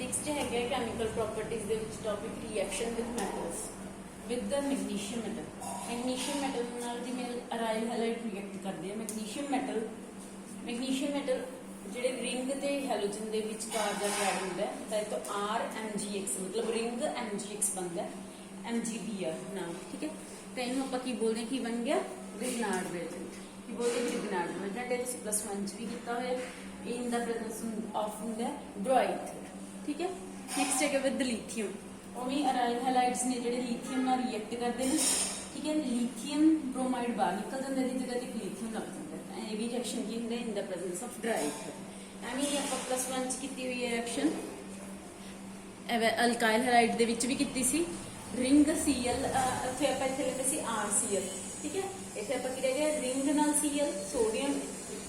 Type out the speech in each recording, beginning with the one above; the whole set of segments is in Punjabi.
नेक्स्ट है केमिकल प्रॉपर्टीज ਦੇ ਵਿੱਚ topic reaction with metals with the magnesium metal ਨਾਲ ਜਿਵੇਂ ਅਰਾਈਲ ਹੈਲਾਈਡ ਰਿਐਕਟ ਕਰਦੇ ਆ ਮੈਗਨੀਸ਼ੀਅਮ ਮੈਟਲ ਜਿਹੜੇ ਰਿੰਗ ਤੇ ਹੈਲੋਜਨ ਦੇ ਵਿਚਕਾਰ ਜਾ ਕੇ ਐਡ ਹੁੰਦਾ ਹੈ ਤਾਂ ਇਹ ਤੋਂ RMgx ਮਤਲਬ ਰਿੰਗ MgX ਬਣਦਾ ਹੈ MgBr ਨਾਮ ਠੀਕ ਹੈ ਤਾਂ ਇਹਨੂੰ ਆਪਾਂ ਕੀ ਬੋਲਦੇ ਹਾਂ ਕੀ ਬਣ ਗਿਆ ਰਿਗਨਾਰਡ ਰਿਏਜੈਂਟ ਕੀ ਬੋਲਦੇ ਹਾਂ ਰਿਗਨਾਰਡ ਰਿਏਜੈਂਟ ਇਹ ਤੁਸੀਂ +1 ਚ ਵੀ ਕੀਤਾ ਹੋਇਆ in the presence of the broite ठीक है next है with lithium Omi aryl halides ने जेडे लिथियम नाल रिएक्ट करदे ने ठीक है लिथियम ब्रोमाइड बाहर निकल जांदा दी जगह ते लिथियम लग जांदा है ये भी रिएक्शन की हुंदा in the presence of bright Amy ਆਪਾਂ +1 ਚ ਕੀਤੀ ਹੋਈ ਹੈ ਰਿਐਕਸ਼ਨ ਅਲਕਾइल हैलाइड ਦੇ ਵਿੱਚ ਵੀ ਕੀਤੀ ਸੀ ਰਿੰਗ Cl ਇੱਥੇ ਆਪਾਂ ਇੱਥੇ ਲੈਂਦੇ ਸੀ RCl ठीक है ਇੱਥੇ ਆਪਾਂ ਕੀ ਰਹਿ ਗਿਆ ਰਿੰਗ ਨਾਲ Cl ਸੋਡੀਅਮ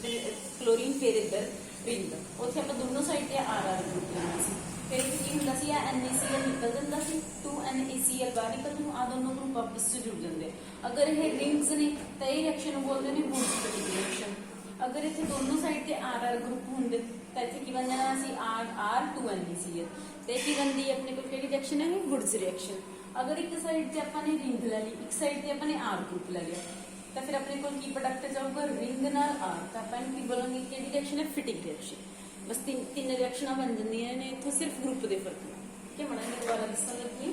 क्लोरीन फिर इधर रिंग उत्थे आप दोनों साइड ते RR ग्रुप लेना सी फिर की हुंदा सी NaCl निकल जांदा सी 2NaCl बाहर निकल जू आ दोनों ग्रुप आपस में जुड़ जाते अगर ये रिंग्स ने तो ये रिएक्शन बोलते हैं वुड्स रिएक्शन अगर इतने दोनों साइड ते RR ग्रुप होंगे तो इतने की बन जाना सी RR 2NaCl तो की बनती है अपने को रिएक्शन है वुड्स रिएक्शन अगर एक साइड से अपने रिंग ले ली एक साइड से अपने R ग्रुप ले लिया तो फिर अपने को की प्रोडक्ट जाऊगा रिंग नाल R तो अपन की बोलेंगे कि रिएक्शन है फिटिंग रिएक्शन बस तीन रिएक्शन बन जांदियां ने इत्थों सिर्फ ग्रुप दे फर्क ठीक है मड़ा दोबारा दसन लगी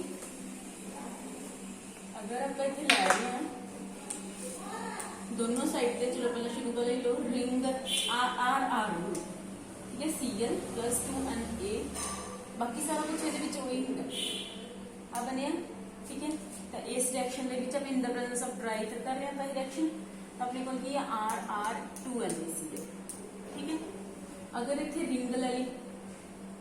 अगर आप इत्थे लै रहे हैं दोनों साइड ते चलो पहले शुरू कर लो रिंग R ग्रुप ठीक है Cl + 2Na बाकी सारा कुछ ਇਹਦੇ ਵਿੱਚ ਹੋਈ ਹੁੰਦਾ ਆ ਬਣਿਆ ठीक है तो इस रिएक्शन में भी इन द प्रेजेंस ऑफ ब्राइट कर रहे हैं रिएक्शन अपने को की RR2NaCl ठीक है अगर इतने रिंग ले ली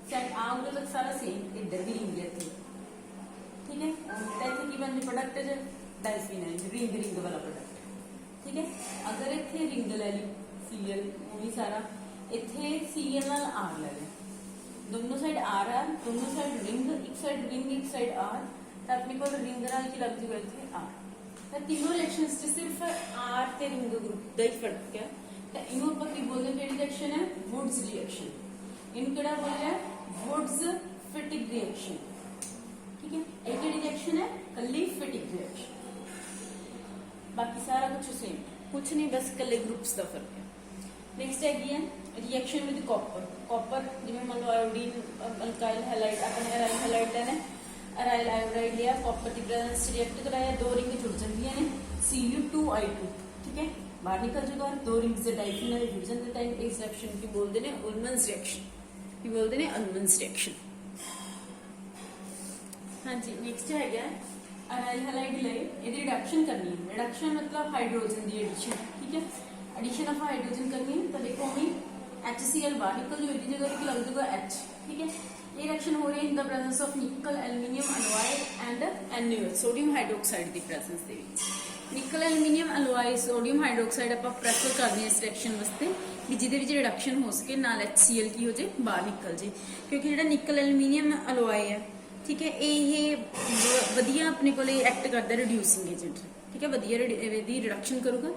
सेट आउट तक सारा सेम इधर भी रिंग है ठीक है तो इतने की बनती प्रोडक्ट है डाइफिनाइल रिंग वाला प्रोडक्ट ठीक है अगर इतने रिंग ले ली Cl वो भी सारा इतने Cl नाल R ले लिया दोनों साइड RR दोनों साइड रिंग एक साइड R अपने को रिंग नाल की लग जूगा इतने R तो तीनों रिएक्शंस से सिर्फ R ते रिंग ग्रुप दा ही फर्क है तो इनो ਆਪਾਂ ਕੀ ਬੋਲਦੇ ਹਾਂ ਕਿਹੜੀ ਰਿਐਕਸ਼ਨ ਹੈ ਵੁਡਸ ਰਿਐਕਸ਼ਨ ਇਹਨੂੰ ਕਿਹੜਾ ਬੋਲਿਆ ਵੁਡਸ ਫਿਟਿੰਗ ਰਿਐਕਸ਼ਨ ਠੀਕ ਹੈ ਇਹ ਕਿਹੜੀ ਰਿਐਕਸ਼ਨ ਹੈ ਕੱਲੀ ਫਿਟਿੰਗ ਰਿਐਕਸ਼ਨ ਬਾਕੀ ਸਾਰਾ ਕੁਝ ਸੇਮ ਕੁਝ ਨਹੀਂ ਬਸ ਕੱਲੇ ਗਰੁੱਪਸ ਦਾ ਫਰਕ ਹੈ ਨੈਕਸਟ ਹੈਗੀ ਹੈ ਰਿਐਕਸ਼ਨ ਵਿਦ ਕਾਪਰ ਜਿਵੇਂ ਮੰਨ ਲਓ ਆਇਓਡੀਨ ਅਲਕਾइल हैलाइड ਆਪਣੇ ਅਰਾਈਲ हैलाइड ਲੈਣਾ अराइल आयोडाइड लिया कॉपर की प्रेजेंस रिएक्ट कराया दो रिंग जुड़ जांदियां ने Cu2I2 ठीक है बाहर निकल जाएगा दो रिंग्स से डाइफिनाइल जुड़ जाते टाइम इस रिएक्शन की बोलते हैं उल्मन्स रिएक्शन की बोलते हैं उल्मन्स रिएक्शन हां जी नेक्स्ट है गया अराइल हैलाइड ले ਇਹਦੀ रिडक्शन करनी है रिडक्शन मतलब हाइड्रोजन की एडिशन ठीक है एडिशन ऑफ हाइड्रोजन करनी है तो देखो भी HCl बाहर निकल जाएगी जगह की लग जाएगा H ठीक है ये रिएक्शन हो रही है इन द प्रेजेंस ऑफ निकल aluminium alloy and NaOH sodium hydroxide की प्रेजेंस दे विच निकल एल्यूमीनियम अलॉय सोडियम हाइड्रोक्साइड ਆਪਾਂ ਪ੍ਰੈਫਰ ਕਰਦੇ ਹਾਂ ਇਸ ਰਿਐਕਸ਼ਨ ਵਾਸਤੇ ਕਿ ਜਿਹਦੇ ਵਿੱਚ ਰਿਡਕਸ਼ਨ ਹੋ ਸਕੇ ਨਾਲ HCl ਕੀ ਹੋ ਜੇ ਬਾਹਰ ਨਿਕਲ ਜੇ ਕਿਉਂਕਿ ਜਿਹੜਾ ਨਿਕਲ ਐਲੂਮੀਨੀਅਮ ਅਲੋਏ ਹੈ ਠੀਕ ਹੈ ਇਹ ਵਧੀਆ ਆਪਣੇ ਕੋਲੇ ਐਕਟ ਕਰਦਾ ਰਿਡਿਊਸਿੰਗ ਏਜੰਟ ਠੀਕ ਹੈ ਵਧੀਆ ਇਹਦੀ ਰਿਡਕਸ਼ਨ ਕਰੂਗਾ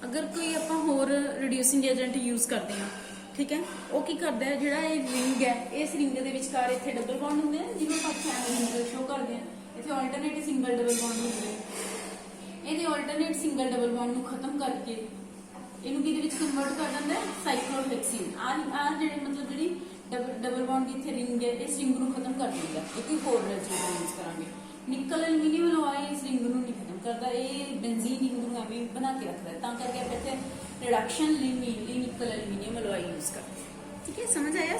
ਅਗਰ ਕੋਈ ਆਪਾਂ ਹੋਰ ਰਿਡਿਊਸਿੰਗ ਏਜੰਟ ਯੂਜ਼ ਕਰਦੇ ਹਾਂ ठीक है वो की करता है जो रिंग है इस रिंग के विचकार इतने डबल बॉन्ड होंगे जिन्होंने आप रिंग शो करते हैं इतने ऑल्टरनेट सिंगल डबल बॉन्ड होंगे ये ऑल्टरनेट सिंगल डबल बॉन्ड खत्म करके इनू कन्वर्ट कर देंगे साइक्लोहेक्सीन आ जेडे मतलब जी डबल बॉन्ड की इतने रिंग है इस रिंग को खत्म कर देगा एक होर चीज यूज करा निकल एल्यूमीनियम अलॉय इस रिंग को नहीं खत्म करता ये बेंजीन रिंग को एवं बना के रखता है करके आप इतने रिडक्शन मेनली निकल एल्यूमीनियम अलॉय यूज करते हैं ठीक है समझ आया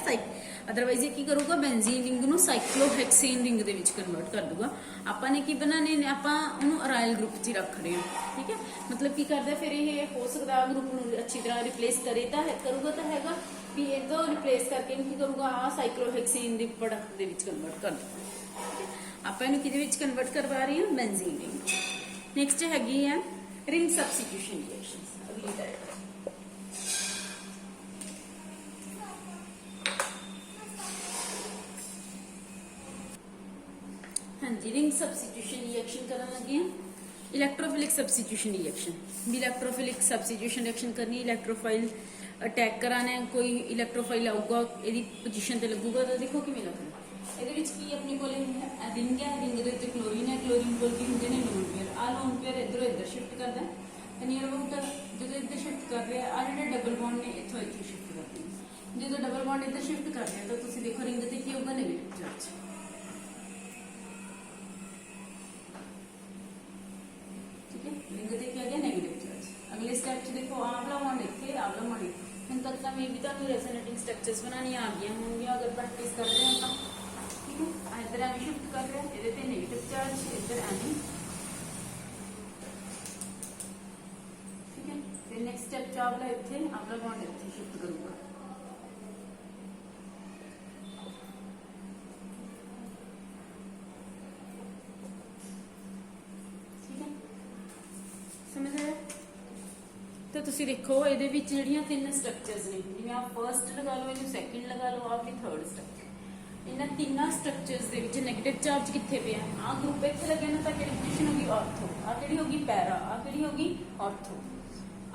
अदरवाइज ये की करूगा बेंजीन रिंग ਨੂੰ ਸਾਈਕਲੋਹੈਕਸੇਨ ਰਿੰਗ ਦੇ ਵਿੱਚ ਕਨਵਰਟ ਕਰ ਦੂਗਾ ਆਪਾਂ ਨੇ ਕੀ ਬਣਾਣੇ ਨੇ ਆਪਾਂ ਉਹਨੂੰ ਅਰਾਈਲ ਗਰੁੱਪ 'ਚ ਰੱਖ ਰਹੇ ਹਾਂ ਠੀਕ ਹੈ ਮਤਲਬ ਕੀ ਕਰਦਾ ਫਿਰ ਇਹ ਹੋ ਸਕਦਾ ਗਰੁੱਪ ਨੂੰ ਅੱਛੀ ਤਰ੍ਹਾਂ ਰਿਪਲੇਸ ਕਰੇ ਤਾਂ ਕਰੂਗਾ ਤਾਂ ਹੈਗਾ ਵੀ ਇਹਦਾ ਰਿਪਲੇਸ ਕਰਕੇ ਇਹਨੂੰ ਕੀ ਕਰੂਗਾ ਆ ਸਾਈਕਲੋਹੈਕਸੇਨ ਦੇ ਪ੍ਰੋਡਕਟ ਦੇ ਵਿੱਚ ਕਨਵਰਟ ਕਰ ਦੂਗਾ ਆਪਾਂ ਇਹਨੂੰ ਕਿਹਦੇ ਵਿੱਚ ਕਨਵਰਟ ਕਰਵਾ ਰਹੇ ਹਾਂ ਬੈਂਜ਼ੀਨ ਰਿੰਗ ਨੈਕਸਟ ਹੈਗੀ ਹੈ ਰਿੰਗ ਸਬਸਟੀਟਿਊਸ਼ਨ ਰਿਐਕਸ਼ਨਸ ਅਗਲੀ ਟਾਈਪ हाँ जी रिंग सब्सटीट्यूशन रिएक्शन करने लगे हैं इलेक्ट्रोफिलिक सब्सटीट्यूशन रिएक्शन भी इलेक्ट्रोफिलिक सब्सटीट्यूशन रिएक्शन करनी इलेक्ट्रोफाइल अटैक कराना है कोई इलेक्ट्रोफाइल आऊगा यदि पोजीशन ते लगूगा तो देखो किवें लगना ਇਹਦੇ ਵਿੱਚ ਕੀ ਆਪਣੇ ਕੋਲੇ ਰਿੰਗ ਹੈ, ਰਿੰਗ ਦੇ ਉੱਤੇ ਕਲੋਰੀਨ ਹੈ, ਕਲੋਰੀਨ ਕੋਲ ਕੀ ਹੁੰਦੇ ਨੇ ਲੋਨ ਪੇਅਰ, ਆ ਲੋਨ ਪੇਅਰ ਇਧਰੋਂ ਇੱਧਰ ਸ਼ਿਫਟ ਕਰਦਾ ਹੈ ਨੀਅਰ ਅਬਾਊਟ ਜਦੋਂ ਇੱਧਰ ਸ਼ਿਫਟ ਕਰ ਰਿਹਾ ਆ ਜਿਹੜੇ ਡਬਲ ਬੌਂਡ ਨੇ ਇੱਥੋਂ ਇੱਥੇ ਸ਼ਿਫਟ ਕਰਦੇ ਨੇ। ਜਦੋਂ ਡਬਲ ਬੌਂਡ ਇੱਧਰ ਸ਼ਿਫਟ ਕਰ ਰਿਹਾ ਤਾਂ ਤੁਸੀਂ ਦੇਖੋ ਰਿੰਗ ਤੇ ਕੀ ਹੋਊਗਾ ਨੈਗੇਟਿਵ ਚਾਰਜ। ਠੀਕ ਹੈ, ਰਿੰਗ ਤੇ ਕੀ ਆ ਗਿਆ ਨੈਗੇਟਿਵ ਚਾਰਜ। ਅਗਲੇ ਸਟੈਪ 'ਚ ਦੇਖੋ ਆਹ ਵਾਲਾ ਬੌਂਡ ਇੱਥੇ, ਆਹ ਵਾਲਾ ਬੌਂਡ ਇੱਥੇ। ਹੁਣ तक तो मे भी ਤੁਹਾਨੂੰ रेजोनेटिंग स्ट्रक्चर्स बनानी आ गई होंगी अगर प्रैक्टिस कर रहे हैं तो। ठीक है, इधर एम शिफ्ट कर रहे हैं, ये नेगेटिव चार्ज, इधर एम। ठीक है, फिर नेक्स्ट स्टेप च आपला इथे आपला बॉन्ड इथे शिफ्ट करूंगा। ठीक है, समझ आया? तो तुसी देखो ਇਹਦੇ ਵਿੱਚ ਜਿਹੜੀਆਂ ਤਿੰਨ ਸਟਰਕਚਰਸ ਨੇ, ਜਿਵੇਂ ਆ ਫਰਸਟ ਲਗਾ ਲਓ, ਇਹਨੂੰ ਸੈਕਿੰਡ ਲਗਾ ਲਓ, ਆ ਵੀ ਥਰਡ ਸਟਰਕਚਰ। ਇਹਨਾਂ ਤਿੰਨਾਂ ਸਟਰਕਚਰਸ ਦੇ ਵਿੱਚ ਨੈਗੇਟਿਵ ਚਾਰਜ ਕਿੱਥੇ ਪਿਆ? ਆ ਗਰੁੱਪ ਇੱਥੇ ਲੱਗਿਆ ਨਾ, ਤਾਂ ਕਿਹੜੀ ਪੋਜੀਸ਼ਨ ਹੋਗੀ? ਆਰਥੋ। ਆ ਕਿਹੜੀ ਹੋਗੀ? ਪੈਰਾ। ਆ ਕਿਹੜੀ ਹੋਗੀ? ਆਰਥੋ।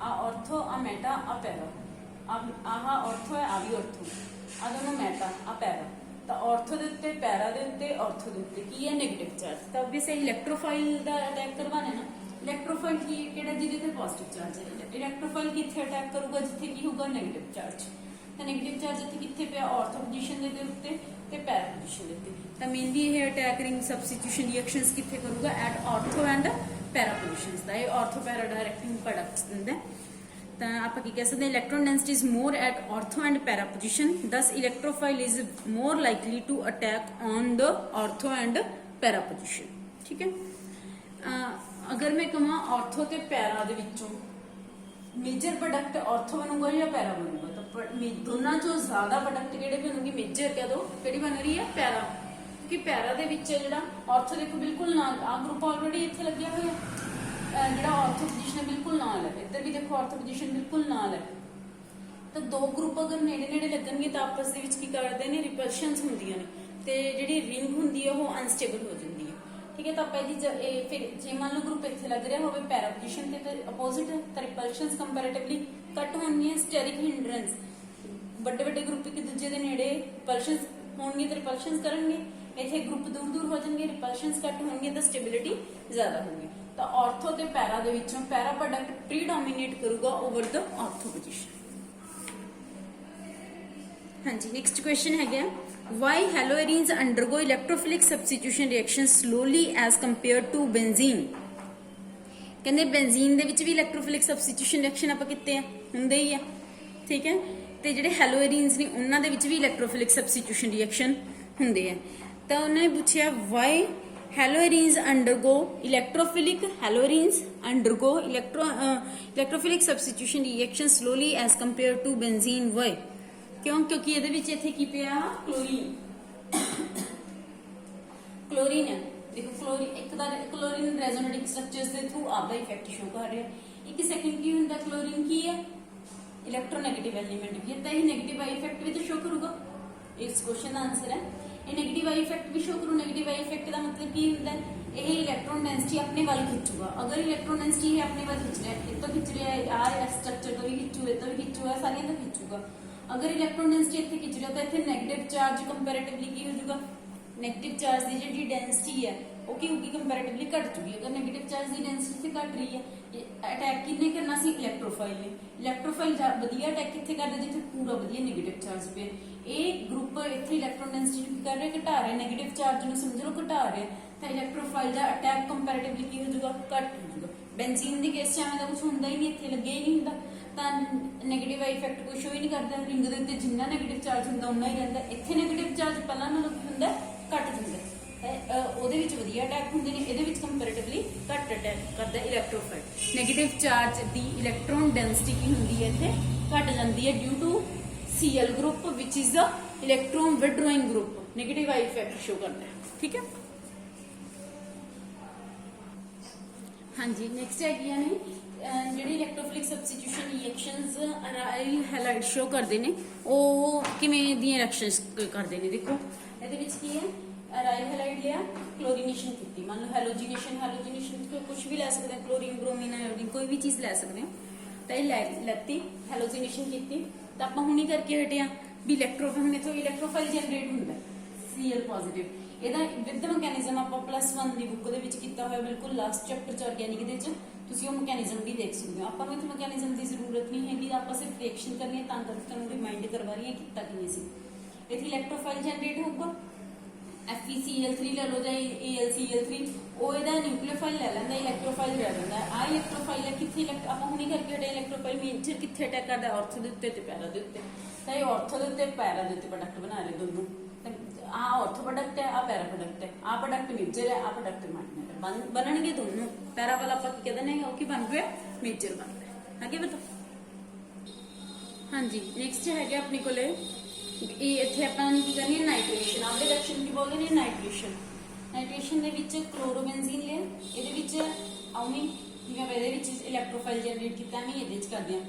ਆ ਆਰਥੋ, ਆ ਮੈਟਾ, ਆ ਪੈਰਾ। ਆਹ ਆਰਥੋ ਹੈ, ਆ ਵੀ ਆਰਥੋ। ਆ ਦੋਨੋਂ ਮੈਟਾ, ਆ ਪੈਰਾ। ਤਾਂ ਆਰਥੋ ਦੇ ਉੱਤੇ, ਪੈਰਾ ਦੇ ਉੱਤੇ, ਆਰਥੋ ਦੇ ਉੱਤੇ ਕੀ ਹੈ? Negative charge. ਤਾਂ ਵੀ ਸੇ ਇਲੈਕਟ੍ਰੋਫਾਈਲ ਦਾ ਅਟੈਕ ਕਰਵਾਣਾ ਨਾ। ਇਲੈਕਟ੍ਰੋਫਾਈਲ ਕੀ ਕਿਹੜਾ? ਜਿਹਦੇ ਤੇ ਪੋਜ਼ਿਟਿਵ ਚਾਰਜ ਹੈ। ਇਲੈਕਟ੍ਰੋਫਾਈਲ ਕਿੱਥੇ ਅਟੈਕ ਕਰੂਗਾ? ਜਿੱਥੇ ਕੀ ਹੋਊਗਾ? Negative charge. ਤਾਂ ਨੈਗੇਟਿਵ ਚਾਰਜ ਇੱਥੇ ਕਿੱਥੇ ਪਿਆ? ਆਰਥੋ ਪੋਜੀਸ਼ਨ ਦੇ ਉੱਤੇ ਤੇ ਪੈਰਾ ਪੋਜੀਸ਼ਨ ਦੇ ਉੱਤੇ। ਤਾਂ ਮੇਨਲੀ ਇਹ ਅਟੈਕ ਰਿੰਗ ਸਬਸਟੀਟਿਊਸ਼ਨ ਰਿਐਕਸ਼ਨਸ ਕਿੱਥੇ ਕਰੂਗਾ? At ortho and para positions. ਤਾਂ ਇਹ ਆਰਥੋ ਪੈਰਾ ਡਾਇਰੈਕਟਿੰਗ ਪ੍ਰੋਡਕਟਸ ਦਿੰਦਾ। ਤਾਂ ਆਪਾਂ ਕੀ ਕਹਿ ਸਕਦੇ ਹਾਂ? Electron density is more at ortho and para position, thus electrophile is more likely to attack on the ortho and para position. ਠੀਕ ਹੈ, अगर मैं कहा ऑर्थो ते पैरा दे विचों मेजर प्रोडक्ट ऑर्थो बनूगा या पैरा बनूगा, तो दोनों चों ज्यादा प्रोडक्ट किहड़े बनूगी? मेजर कह दो किहड़ी बन रही है? पैरा। क्योंकि पैरा दे विच जिहड़ा ऑर्थो देखो बिल्कुल नाल, आ ग्रुप ऑलरेडी इत्थे लग्या होया, जिहड़ा ऑर्थो पोजीशन बिल्कुल नाल है, इधर भी देखो ऑर्थो पोजीशन बिल्कुल नाल है। तो दो ग्रुप अगर नेड़े नेड़े लगणगे तो आपस दे विच की करदे ने? रिपल्शनस हुंदियां ने, ते जिहड़ी रिंग हुंदी है वो अनस्टेबल हो जांदी है। ठीक है, तो पहली फिर जे मान लो ग्रुप इत्थे लग रहा होवे पैरा पोजीशन ते अपोजिट है, तो रिपल्शनस कंपैरेटिवली घट होणगीਆਂ। स्टेरिक हिंड्रेंस ਵੱਡੇ ਵੱਡੇ ग्रुप एक दूजे ਦੇ ਨੇੜੇ रिपल्शनस होणगे तो रिपल्शनस करनगे, इत्थे ग्रुप दूर दूर हो जाणगे, रिपल्शनस घट होणगे तो स्टेबिलिटी ज्यादा होगी। तो ऑर्थो ते पैरा दे विचों पैरा प्रोडक्ट प्रीडोमिनेट करूगा ओवर द ऑर्थो पोजीशन। हाँ जी, नेक्स्ट क्वेश्चन है गया, why haloarenes undergo electrophilic substitution reaction slowly as compared to benzene। कहते बेंजीन दे विच भी इलेक्ट्रोफिलिक सबस्टिट्यूशन रिएक्शन आपां कीते आ, हुंदे ही आ। ठीक है, ते जिहड़े हैलोएरीन्स ने उन्हां दे विच भी इलेक्ट्रोफिलिक सबस्टिट्यूशन रिएक्शन हुंदे आ। तां उन्हां ने पुछिया why haloarenes undergo electrophilic substitution reaction slowly as compared to benzene। why? क्यों? क्योंकि ਇਹਦੇ ਵਿੱਚ ਇੱਥੇ ਕੀ ਪਿਆ? क्लोरीन है। देखो क्लोरीन एक ਦਾ क्लोरीन रेजोनेटिंग स्ट्रक्चर्स ਦੇ ਥਰੂ ਆਪਦਾ ਇਫੈਕਟ ਸ਼ੋ ਕਰ ਰਿਹਾ। ਇੱਕ ਸੈਕਿੰਡ ਕੀ ਹੁੰਦਾ? क्लोरीन ਕੀ ਹੈ? ਇਲੈਕਟ੍ਰੋਨੈਗੇਟਿਵ ਐਲੀਮੈਂਟ ਵੀ ਹੈ, ਤਾਂ ਇਹ ਨੈਗੇਟਿਵ ਆਈ ਇਫੈਕਟ ਵੀ ਤਾਂ ਸ਼ੋ ਕਰੂਗਾ। ਇਸ ਕੁਐਸਚਨ ਦਾ ਆਨਸਰ ਹੈ ਇਹ negative I effect we show ਕਰੂ। ਨੈਗੇਟਿਵ ਆਈ ਇਫੈਕਟ ਦਾ ਮਤਲਬ ਕੀ ਹੁੰਦਾ? ਇਹ ਇਲੈਕਟ੍ਰੋਨ ਡੈਂਸਿਟੀ ਆਪਣੇ ਵੱਲ ਖਿੱਚੂਗਾ। ਅਗਰ ਇਲੈਕਟ੍ਰੋਨ ਡੈਂਸਿਟੀ ਇਹ ਆਪਣੇ ਵੱਲ ਖਿੱਚ ਰਿਹਾ, ਇਹ ਤੋਂ ਖਿੱਚ ਰਿਹਾ, ਆ ਸਟਰਕਚਰ ਤੋਂ ਵੀ ਖਿੱਚੂ, ਇਹ ਤੋਂ ਵੀ ਖਿੱਚੂਗਾ, ਸਾਰੀਆਂ ਤੋਂ ਖਿੱਚੂਗਾ। अगर इलेक्ट्रॉन डेंसिटी इत्थे खिंच रहा तो इत्थे नेगेटिव चार्ज कंपैरेटिवली की हो जाएगा? नेगेटिव चार्ज की जिहड़ी डेंसिटी है वो की होगी? कंपैरेटिवली घट जूगी। अगर नेगेटिव चार्ज की डेंसिटी घट रही है, अटैक किसने करना सी? इलेक्ट्रोफाइल ने। इलेक्ट्रोफाइल वधिया अटैक कित्थे करदा? जिथे पूरा वधिया नेगेटिव चार्ज पे। ये ग्रुप इत्थे इलेक्ट्रॉन डेंसिटी की कर रहे, घटा रहे, नेगेटिव चार्ज नूं समझ लो घटा रहे, तो इलेक्ट्रोफाइल का अटैक कंपैरेटिवली की हो जाएगा? घट हो जाएगा। बेंजीन की केस च कुछ होंदा ही नहीं, इत्थे लगे ही नहीं होंदा, नैगेटिव आई इफेक्ट कोई शो ही नहीं करता। रिंग के उत्ते जिन्ना नैगेटिव चार्ज होंदा उन्ना ही रहिंदा। इत्थे नैगेटिव चार्ज पहलां नालों की हुंदा? घट जांदा। ਉਹਦੇ ਵਿੱਚ ਵਧੀਆ ਅਟੈਕ ਹੁੰਦੇ ਨੇ, ਇਹਦੇ ਵਿੱਚ ਕੰਪੈरेटिवली ਘੱਟ ਅਟੈਕ ਕਰਦਾ ਇਲੈਕਟ੍ਰੋਫਾਈਲ। ਨੈਗੇਟਿਵ ਚਾਰਜ ਦੀ ਇਲੈਕਟ੍ਰੋਨ ਡੈਂਸਿਟੀ ਕੀ ਹੁੰਦੀ ਹੈ? ਇੱਥੇ ਘਟ ਜਾਂਦੀ ਹੈ ਡਿਊ ਟੂ Cl ਗਰੁੱਪ ਵਿਚ is the electron withdrawing group. Negative I effect show ਕਰਦਾ ਹੈ। ਠੀਕ ਹੈ, ਹਾਂਜੀ। ਨੈਕਸਟ ਹੈਗੀਆਂ ਨੇ ਜਿਹੜੀ electrophilic substitution reactions aryl halide show ਕਰਦੇ ਨੇ, ਉਹ ਕਿਵੇਂ ਦੀਆਂ ਰਿਐਕਸ਼ਨਸ ਕਰਦੇ ਨੇ? ਦੇਖੋ ਇਹਦੇ ਵਿੱਚ ਕੀ ਹੈ? ਅਰਾਈਲ ਹੈਲਾਈਡ ਲਿਆ, क्लोरीनेशन की, मान लो हेलोजिनेशन कुछ भी लै सकते हैं, क्लोरीन ब्रोमीन आयोडीन कोई भी चीज़ लै सकते हैं। तो ये लैती हेलोजिनेशन की तो आप हुणी करके हटे भी इलैक्ट्रो इलेक्ट्रोफाइल जनरेट होंगे Cl ਪੋਜ਼ਿਟਿਵ। ਇਹਦਾ ਵਿਦ ਮੈਕੈਨਿਜ਼ਮ ਆਪਾਂ +1 ਦੀ ਬੁੱਕ ਦੇ ਵਿੱਚ ਕੀਤਾ ਹੋਇਆ, ਬਿਲਕੁਲ ਲਾਸਟ ਚੈਪਟਰ ਚ ਆਰਗੈਨਿਕ ਦੇ ਚ ਤੁਸੀਂ ਉਹ ਮੈਕੈਨਿਜ਼ਮ ਵੀ ਦੇਖ ਸਕਦੇ ਹੋ। ਆਪਾਂ ਨੂੰ ਇੱਥੇ ਮੈਕੈਨਿਜ਼ਮ ਦੀ ਜ਼ਰੂਰਤ ਨਹੀਂ ਹੈਗੀ, ਆਪਾਂ ਸਿਰਫ ਰਿਐਕਸ਼ਨ ਕਰਨੀ ਹੈ, ਤਾਂ ਕਰਕੇ ਤੁਹਾਨੂੰ ਰਿਮਾਈਂਡ ਕਰਵਾ ਰਹੀ ਹਾਂ ਕੀਤਾ ਕਿਵੇਂ ਸੀ। ਇੱਥੇ ਇਲੈਕਟ੍ਰੋਫਾਈਲ ਜਨਰੇਟ ਹੋਊਗਾ, FeCl3 ਲੈ ਲਓ ਜਾਂ AlCl3, ਉਹ ਇਹਦਾ ਨਿਊਕਲੀਓਫਾਈਲ ਲੈ ਲੈਂਦਾ, ਇਲੈਕਟ੍ਰੋਫਾਈਲ ਰਹਿ ਜਾਂਦਾ। ਆ ਇਲੈਕਟ੍ਰੋਫਾਈਲ ਹੈ ਕਿੱਥੇ ਆਪਾਂ ਹੁਣੇ ਕਰਕੇ ਹਟੇ, ਇਲੈਕਟ੍ਰੋਫਾਈਲ ਮੇਜਰ ਕਿੱਥੇ ਅਟੈਕ ਕਰਦਾ, ਆਰਥੋ ਦੇ ਉੱਤੇ ਤੇ ਪੈਰਾ ਦੇ ਉੱਤੇ। ਤਾਂ ਇਹ ਆਰਥੋ ਦੇ ਉੱਤੇ ਪੈਰਾ ਦੇ ਉੱਤੇ ਪ੍ਰੋਡਕਟ ਬਣਾ ਰਹੇ ਦੋਨੋਂ। ਆ ਆਰਥੋ ਪ੍ਰੋਡਕਟ ਹੈ, ਆ ਪੈਰਾ ਪ੍ਰੋਡਕਟ ਹੈ, ਆ ਪ੍ਰੋਡਕਟ ਮੇਜਰ ਹੈ, ਆ ਪ੍ਰੋਡਕਟ ਮਾਈਨਰ ਹੈ, ਬਣਨਗੇ ਦੋਨੋਂ। ਪੈਰਾ ਵਾਲਾ ਆਪਾਂ ਕੀ ਕਹਿੰਦੇ ਨੇ, ਉਹ ਕੀ ਬਣ ਗਿਆ, ਮੇਜਰ ਬਣ ਰਿਹਾ। ਅੱਗੇ ਬਤਾ। ਹਾਂਜੀ ਨੈਕਸਟ ਹੈਗਾ ਆਪਣੇ ਕੋਲੇ ਇਹ ਇੱਥੇ ਆਪਾਂ ਨੇ ਕੀ ਕਰਨੀ ਹੈ, ਨਾਈਟ੍ਰੇਸ਼ਨ। ਆਪਦੇ ਰਿਐਕਸ਼ਨ ਕੀ ਬੋਲਦੇ ਨੇ, ਨਾਈਟ੍ਰੇਸ਼ਨ। ਨਾਈਟ੍ਰੇਸ਼ਨ ਦੇ ਵਿੱਚ ਕਲੋਰੋਬੈਂਜ਼ੀਨ ਲਿਆ, ਇਹਦੇ ਵਿੱਚ ਆਉਣੀ ਜਿਵੇਂ ਇਹਦੇ ਵਿੱਚ ਇਲੈਕਟ੍ਰੋਫਾਈਲ ਜਨਰੇਟ ਕੀਤਾ, ਮੈਂ ਇਹਦੇ ਵਿੱਚ ਕਰਦੇ ਹਾਂ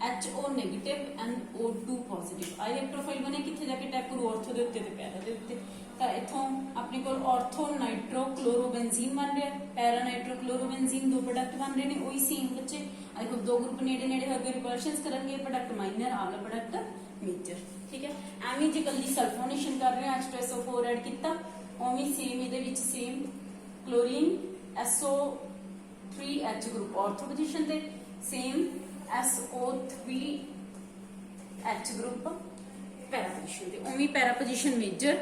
HO negative and O2 positive. ਆ ਇਲੈਕਟ੍ਰੋਫਾਈਲ ਬਣੇ ਕਿੱਥੇ ਜਾ ਕੇ ਅਟੈਕ ਕਰੂ, ਆਰਥੋ ਦੇ ਉੱਤੇ ਤੇ ਪੈਰਾ ਦੇ ਉੱਤੇ। ਤਾਂ ਇੱਥੋਂ ਆਪਣੇ ਕੋਲ ਆਰਥੋ ਨਾਈਟ੍ਰੋ ਕਲੋਰੋਬੈਂਜ਼ੀਨ ਬਣ ਰਿਹਾ, ਪੈਰਾ ਨਾਈਟ੍ਰੋ ਕਲੋਰੋਬੈਂਜ਼ੀਨ, ਦੋ ਪ੍ਰੋਡਕਟ ਬਣ ਰਹੇ ਨੇ, ਉਹੀ ਸੇਮ ਬੱਚੇ। ਦੇਖੋ ਦੋ ਗਰੁੱਪ ਨੇੜੇ ਨੇੜੇ ਹੋ ਕੇ ਰਿਪਲਸ਼ਨਸ ਕਰਨਗੇ, ਪ੍ਰੋਡਕਟ ਮਾਈਨਰ, ਆਲਾ ਪ੍ਰੋਡਕਟ ਮੇਜਰ। ਠੀਕ ਹੈ, ਐਵੇਂ ਜੇ ਕੱਲੀ ਸਲਫੋਨੇਸ਼ਨ ਕਰ ਰਹੇ ਹਾਂ, H2SO4 ਐਡ ਕੀਤਾ, ਉਵੇਂ ਸੇਮ ਇਹਦੇ ਵਿੱਚ same chlorine SO3H group ਆਰਥੋ position ਤੇ, ਸੇਮ SO3H ਗਰੁੱਪ ਪੈਰਾ ਪੋਜੀਸ਼ਨ ਤੇ। ਉਵੇਂ ਪੈਰਾ ਪੋਜੀਸ਼ਨ ਮੇਜਰ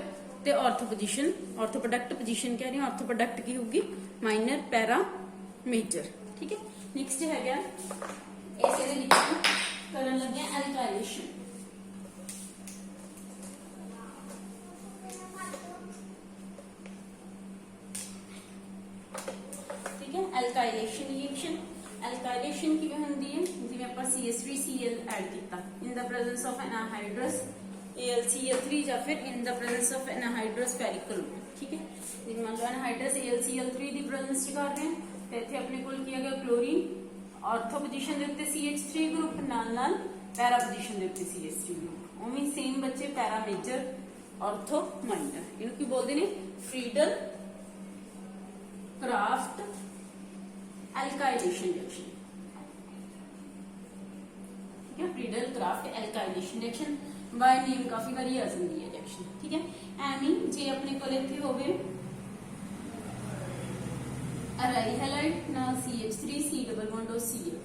ਤੇ ਆਰਥੋ ਪੋਜੀਸ਼ਨ, ਆਰਥੋ ਪ੍ਰੋਡਕਟ ਪੋਜੀਸ਼ਨ ਕਹਿ ਰਹੀ ਹਾਂ, ਆਰਥੋ ਪ੍ਰੋਡਕਟ ਕੀ ਹੋਊਗੀ, ਮਾਈਨਰ, ਪੈਰਾ, ਮੇਜਰ। ਠੀਕ ਹੈ, ਨੈਕਸਟ ਹੈਗਾ ਇਸੇ ਦੇ ਵਿੱਚ ਕਰਨ ਲੱਗੇ ਐਲਕਾਈਲੇਸ਼ਨ। ਐਲਕਾਈਲੇਸ਼ਨ ਰਿਐਕਸ਼ਨ। ਐਲਕਾਈਲੇਸ਼ਨ ਕਿਵੇਂ ਹੁੰਦੀ ਹੈ, ਜਿਵੇਂ ਆਪਾਂ CH3Cl ਐਡ ਕੀਤਾ ਇਨ ਦਾ ਪ੍ਰੈਜ਼ੈਂਸ ਆਫ ਐਨਹਾਈਡਰਸ AlCl3 ਜਾਂ ਫਿਰ ਇਨ ਦਾ ਪ੍ਰੈਜ਼ੈਂਸ ਆਫ ਐਨਹਾਈਡਰਸ ਪੈਰੀਕਲ। ਠੀਕ ਹੈ, ਜਿਵੇਂ ਮੰਨ ਲਓ ਐਨਹਾਈਡਰਸ AlCl3 ਦੀ ਪ੍ਰੈਜ਼ੈਂਸ ਚ ਕਰ ਰਹੇ ਹਾਂ, ਤੇ ਇੱਥੇ ਆਪਣੇ ਕੋਲ ਕੀ ਆ ਗਿਆ, ਕਲੋਰੀਨ ਆਰਥੋ ਪੋਜੀਸ਼ਨ ਦੇ ਉੱਤੇ CH3 ਗਰੁੱਪ, ਨਾਲ ਨਾਲ ਪੈਰਾ ਪੋਜੀਸ਼ਨ ਦੇ ਉੱਤੇ CH3 ਗਰੁੱਪ। ਉਵੇਂ ਸੇਮ ਬੱਚੇ ਪੈਰਾ ਮੇਜਰ, ਆਰਥੋ ਮਾਈਨਰ। ਇਹਨੂੰ ਕੀ ਬੋਲਦੇ ਨੇ, ਫਰੀਡਲ ਕਰਾਫਟ एल्काइलेशन रिएक्शन। ठीक है, Friedel Craft alkylation reaction by name काफी बारी आ जाती है रिएक्शन। ठीक है, एमी जे अपने कोल इत्थे होवे अराइल हैलाइड ना CH3 C डबल बॉन्ड और Cl।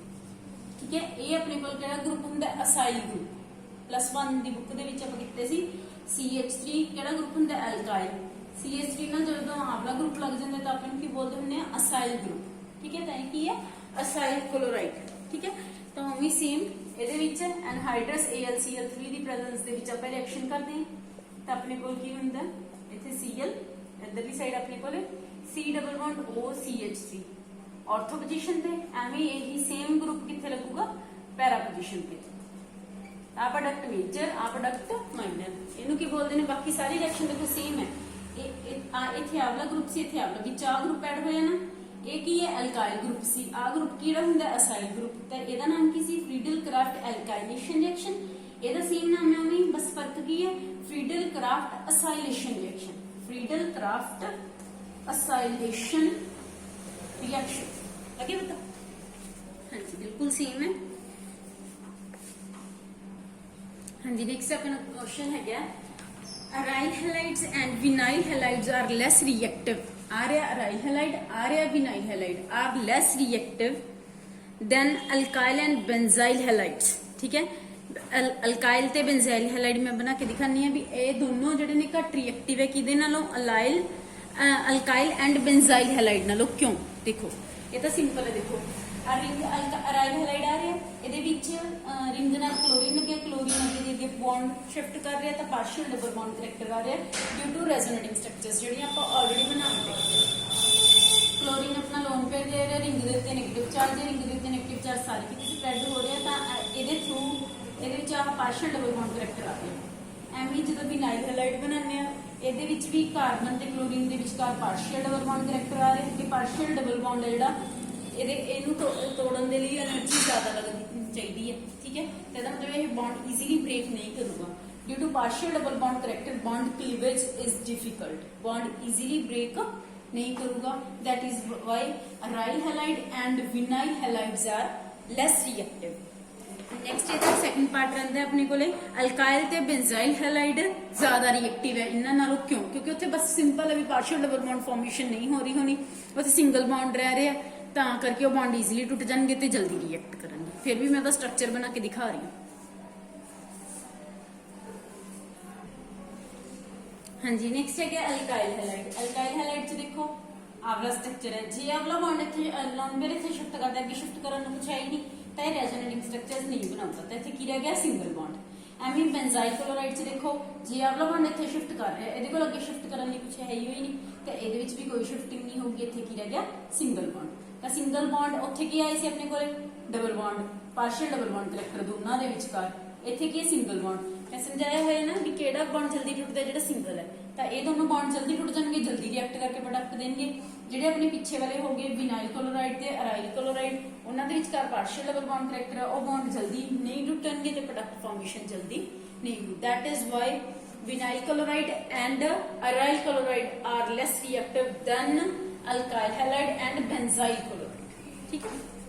ठीक है, ये अपने कोल केड़ा ग्रुप हुंदा, असाइल ग्रुप। +1 दी बुक दे विच ਆਪਾਂ ਕੀਤੇ ਸੀ CH3 केड़ा ग्रुप हुंदा, एल्काइल। CH3 ਨਾਲ ਜਦੋਂ ਆਪਲਾ ਗਰੁੱਪ ਲੱਗ ਜਾਂਦਾ ਤਾਂ ਆਪਾਂ ਨੂੰ ਕੀ ਬੋਲਦੇ ਹੁੰਦੇ ਆ, ਅਸਾइल ग्रुप। ठीक है, तो की है असाइल क्लोराइड। ठीक है, तो उम्मी सेम ਇਹਦੇ ਵਿੱਚ ਐਨਹਾਈਡਰਸ AlCl3 ਦੀ ਪ੍ਰੈਜ਼ੈਂਸ ਦੇ ਵਿੱਚ ਆਪਾਂ ਰਿਐਕਸ਼ਨ ਕਰਦੇ ਹਾਂ, ਤਾਂ ਆਪਣੇ ਕੋਲ ਕੀ ਹੁੰਦਾ, ਇੱਥੇ Cl, ਇਧਰਲੀ ਸਾਈਡ ਆਪਣੇ ਕੋਲ C double bond OCH3 ਆਰਥੋ position ਤੇ। ਐਵੇਂ ਇਹੀ ਸੇਮ ਗਰੁੱਪ ਕਿੱਥੇ ਲੱਗੂਗਾ, ਪੈਰਾ ਪੋਜੀਸ਼ਨ ਤੇ। ਆ ਪ੍ਰੋਡਕਟ ਮੇਜਰ, ਆ ਪ੍ਰੋਡਕਟ ਮਾਈਨਰ। ਇਹਨੂੰ ਕੀ ਬੋਲਦੇ ਨੇ, ਬਾਕੀ ਸਾਰੀ ਰਿਐਕਸ਼ਨ ਦੇਖੋ ਸੇਮ ਹੈ। ਇੱਥੇ ਆਵਲਾ ਗਰੁੱਪ ਸੀ, ਇੱਥੇ ਆਵਲਾ ਵਿੱਚ ਆ ਗਰੁੱਪ ਐਡ ਹੋਇਆ ਨਾ, ਇਹ ਕੀ ਹੈ, ਐਲਕਾइल ग्रुप सी। आ ग्रुप किहड़ा हुंदा, असाइल ग्रुप। तो ਇਹਦਾ ਨਾਮ ਕੀ ਸੀ, फ्रीडल क्राफ्ट एल्काइलेशन रिएक्शन। ਇਹਦਾ सेम नाम है, उन्हीं बस फर्क की है, Friedel Craft acylation reaction. Friedel Craft acylation reaction लगे बता। हाँ जी बिल्कुल सेम है। हाँ जी, नेक्स्ट अपना क्वेश्चन है, aryl halides and vinyl halides are less reactive. aryl halide, vinyl halide are less reactive than alkyl and benzyl halides। ठीक है, अल्काइल ते बेंजाइल हैलाइड मैं बना के दिखानी है भी ये दोनों जड़े ने घट रिएक्टिव है किदे नालों, अल्काइल एंड बेंजाइल हैलाइड नालों। क्यों, देखो ये तो सिंपल है। देखो रिंग अराइल हैलाइड आ रहा है, ਇਹਦੇ ਵਿੱਚ ਰਿੰਗ ਨਾਲ ਕਲੋਰੀਨ ਲੱਗਿਆ, ਕਲੋਰੀਨ ਅੱਗੇ ਬੌਂਡ ਸ਼ਿਫਟ ਕਰ ਰਿਹਾ, ਤਾਂ ਪਾਰਸ਼ੀਅਲ ਡਬਲ ਬੌਂਡ ਕਰੈਕਟਰ ਆ ਰਿਹਾ ਡਿਊ ਟੂ ਰੈਜ਼ੋਨੇਟਿੰਗ ਸਟਰਕਚਰਸ ਜਿਹੜੀਆਂ ਆਪਾਂ ਆਲਰੇਡੀ ਬਣਾਉਂਦੇ। ਕਲੋਰੀਨ ਆਪਣਾ ਲੋਨ ਪੇਅਰ ਦੇ ਰਿਹਾ, ਰਿੰਗ ਦੇ ਉੱਤੇ ਨੈਗੇਟਿਵ ਚਾਰਜ ਹੈ, ਰਿੰਗ ਦੇ ਉੱਤੇ ਨੈਗੇਟਿਵ ਚਾਰਜ ਸਾਰੇ ਕਿਤੇ ਸਪਰੈਡ ਹੋ ਰਿਹਾ, ਤਾਂ ਇਹਦੇ ਥਰੂ ਇਹਦੇ ਵਿੱਚ ਆਹ ਪਾਰਸ਼ੀਅਲ ਡਬਲ ਬੌਂਡ ਕਰੈਕਟਰ ਆ ਰਿਹਾ। ਐਵੇਂ ਜਦੋਂ ਵਿਨਾਈਲ ਹੈਲਾਈਡ ਬਣਾਉਂਦੇ ਆ, ਇਹਦੇ ਵਿੱਚ ਵੀ ਕਾਰਬਨ ਤੇ ਕਲੋਰੀਨ ਦੇ ਵਿਚਕਾਰ ਪਾਰਸ਼ੀਅਲ ਡਬਲ ਬੌਂਡ ਕਰੈਕਟਰ ਆ ਰਿਹਾ। ਕਿ ਪਾਰਸ਼ੀਅਲ ਡਬਲ ਬੌਂਡ ਹੈ ਜਿਹੜਾ ਇਹਨੂੰ ਤੋੜਨ ਦੇ ਲਈ એનર્ਜੀ ਜ਼ਿਆਦਾ ਲੱਗਦੀ ਚਾਹੀਦੀ ਹੈ। ਠੀਕ ਹੈ, ਤੇ ਇਹਦਾ ਮਤਲਬ ਇਹ ਬੌਂਡ ਈਜ਼ੀਲੀ ਬ੍ਰੇਕ ਨਹੀਂ ਕਰੂਗਾ due to partial double bond character. Bond cleavage is difficult, bond easily break नहीं करूंगा। That is why aryl halide and vinyl halides are less reactive. Next ਇਹਦਾ ਸੈਕੰਡ ਪਾਰਟ ਰਹਿੰਦਾ ਆਪਣੇ ਕੋਲੇ ਅਲਕਾਇਲ ਤੇ ਬੈਂਜ਼ਾਈਲ ਹੈਲਾਈਡ ਜ਼ਿਆਦਾ ਰਿਐਕਟਿਵ ਹੈ ਇਹਨਾਂ ਨਾਲੋਂ। ਕਿਉਂ? ਕਿਉਂਕਿ ਉੱਥੇ ਬਸ ਸਿੰਪਲ ਹੈ ਵੀ ਪਾਰਸ਼ੀਅਲ ਡਬਲ ਬੌਂਡ ਫਾਰਮੇਸ਼ਨ ਨਹੀਂ ਹੋ ਰਹੀ ਹੋਣੀ, ਉੱਥੇ ਸਿੰਗਲ ਬੌਂਡ ਰਹਿ ਰਿਹਾ, ਤਾਂ ਕਰਕੇ ਉਹ ਬੌਂਡ ਈਜ਼ੀਲੀ ਟੁੱਟ ਜਾਣਗੇ ਤੇ ਜਲਦੀ ਰਿਐਕਟ ਕਰਨਗੇ। ਫਿਰ ਵੀ ਮੈਂ ਉਹਦਾ ਸਟਰਕਚਰ ਬਣਾ ਕੇ ਦਿਖਾ ਰਹੀ ਹਾਂ। ਹਾਂਜੀ ਨੈਕਸਟ ਹੈ ਅਲਕਾਇਲ ਹੈਲਾਈਡ। ਅਲਕਾਇਲ ਹੈਲਾਈਡ ਚ ਦੇਖੋ ਆਵਲਾ ਸਟਰਕਚਰ ਹੈ। ਜੇ ਆਵਲਾ ਬੌਂਡ ਇੱਥੇ ਲੋਨ ਪੇਅਰ ਇੱਥੇ ਸ਼ਿਫਟ ਕਰਦਾ, ਅੱਗੇ ਸ਼ਿਫਟ ਕਰਨ ਨੂੰ ਕੁਛ ਹੈ ਹੀ ਨਹੀਂ, ਤਾਂ ਇਹ ਰੈਜ਼ੋਨੇਟਿੰਗ ਸਟਰਕਚਰਸ ਨਹੀਂ ਬਣਾਉਂਦਾ, ਤਾਂ ਇੱਥੇ ਕੀ ਰਹਿ ਗਿਆ? Single bond. ਐਵੇਂ ਬੈਂਜ਼ਾਈਲ ਕਲੋਰਾਈਡ ਚ ਦੇਖੋ ਜੇ ਆਵਲਾ ਬੌਂਡ ਇੱਥੇ ਸ਼ਿਫਟ ਕਰ ਰਿਹਾ, ਇਹਦੇ ਕੋਲ ਅੱਗੇ ਸ਼ਿਫਟ ਕਰਨ ਲਈ ਕੁਛ ਹੈ ਹੀ ਨਹੀਂ, ਤਾਂ ਇਹਦੇ ਵਿੱਚ ਵੀ ਕੋਈ ਸ਼ਿਫਟਿੰਗ ਨਹੀਂ ਹੋਊਗੀ, ਇੱਥੇ ਕੀ ਰਹਿ ਗਿਆ? Single bond. ਤਾਂ ਸਿੰਗਲ ਬੌਂਡ ਉੱਥੇ ਕੀ ਆਏ ਸੀ ਆਪਣੇ ਕੋਲੇ? Double bond, partial double bond character ਦੋਨਾਂ ਦੇ ਵਿਚਕਾਰ। ਇੱਥੇ ਕੀ ਹੈ? Single bond. ਮੈਂ ਸਮਝਾਇਆ ਹੋਇਆ ਨਾ ਵੀ ਕਿਹੜਾ ਬੌਂਡ ਜਲਦੀ ਟੁੱਟਦਾ? ਜਿਹੜਾ ਸਿੰਗਲ ਹੈ। ਤਾਂ ਇਹ ਦੋਨੋਂ ਬੌਂਡ ਜਲਦੀ ਟੁੱਟ ਜਾਣਗੇ, ਜਲਦੀ ਰਿਐਕਟ ਕਰਕੇ ਪ੍ਰੋਡਕਟ ਦੇਣਗੇ। ਜਿਹੜੇ ਆਪਣੇ ਪਿੱਛੇ ਵਾਲੇ ਹੋ ਗਏ ਵਿਨਾਈਲ ਕਲੋਰਾਈਡ ਤੇ ਅਰਾਈਲ ਕਲੋਰਾਈਡ, ਉਹਨਾਂ ਦੇ ਵਿਚਕਾਰ ਪਾਰਸ਼ੀਅਲ ਡਬਲ ਬੌਂਡ ਕਰੈਕਟਰ ਹੈ, ਉਹ ਬੌਂਡ ਜਲਦੀ ਨਹੀਂ ਟੁੱਟਣਗੇ ਤੇ ਪ੍ਰੋਡਕਟ ਫਾਰਮੇਸ਼ਨ ਜਲਦੀ ਨਹੀਂ ਹੋਊ। That is why vinyl chloride and aryl chloride are less reactive than alkyl halide and benzyl chloride। ठीक है।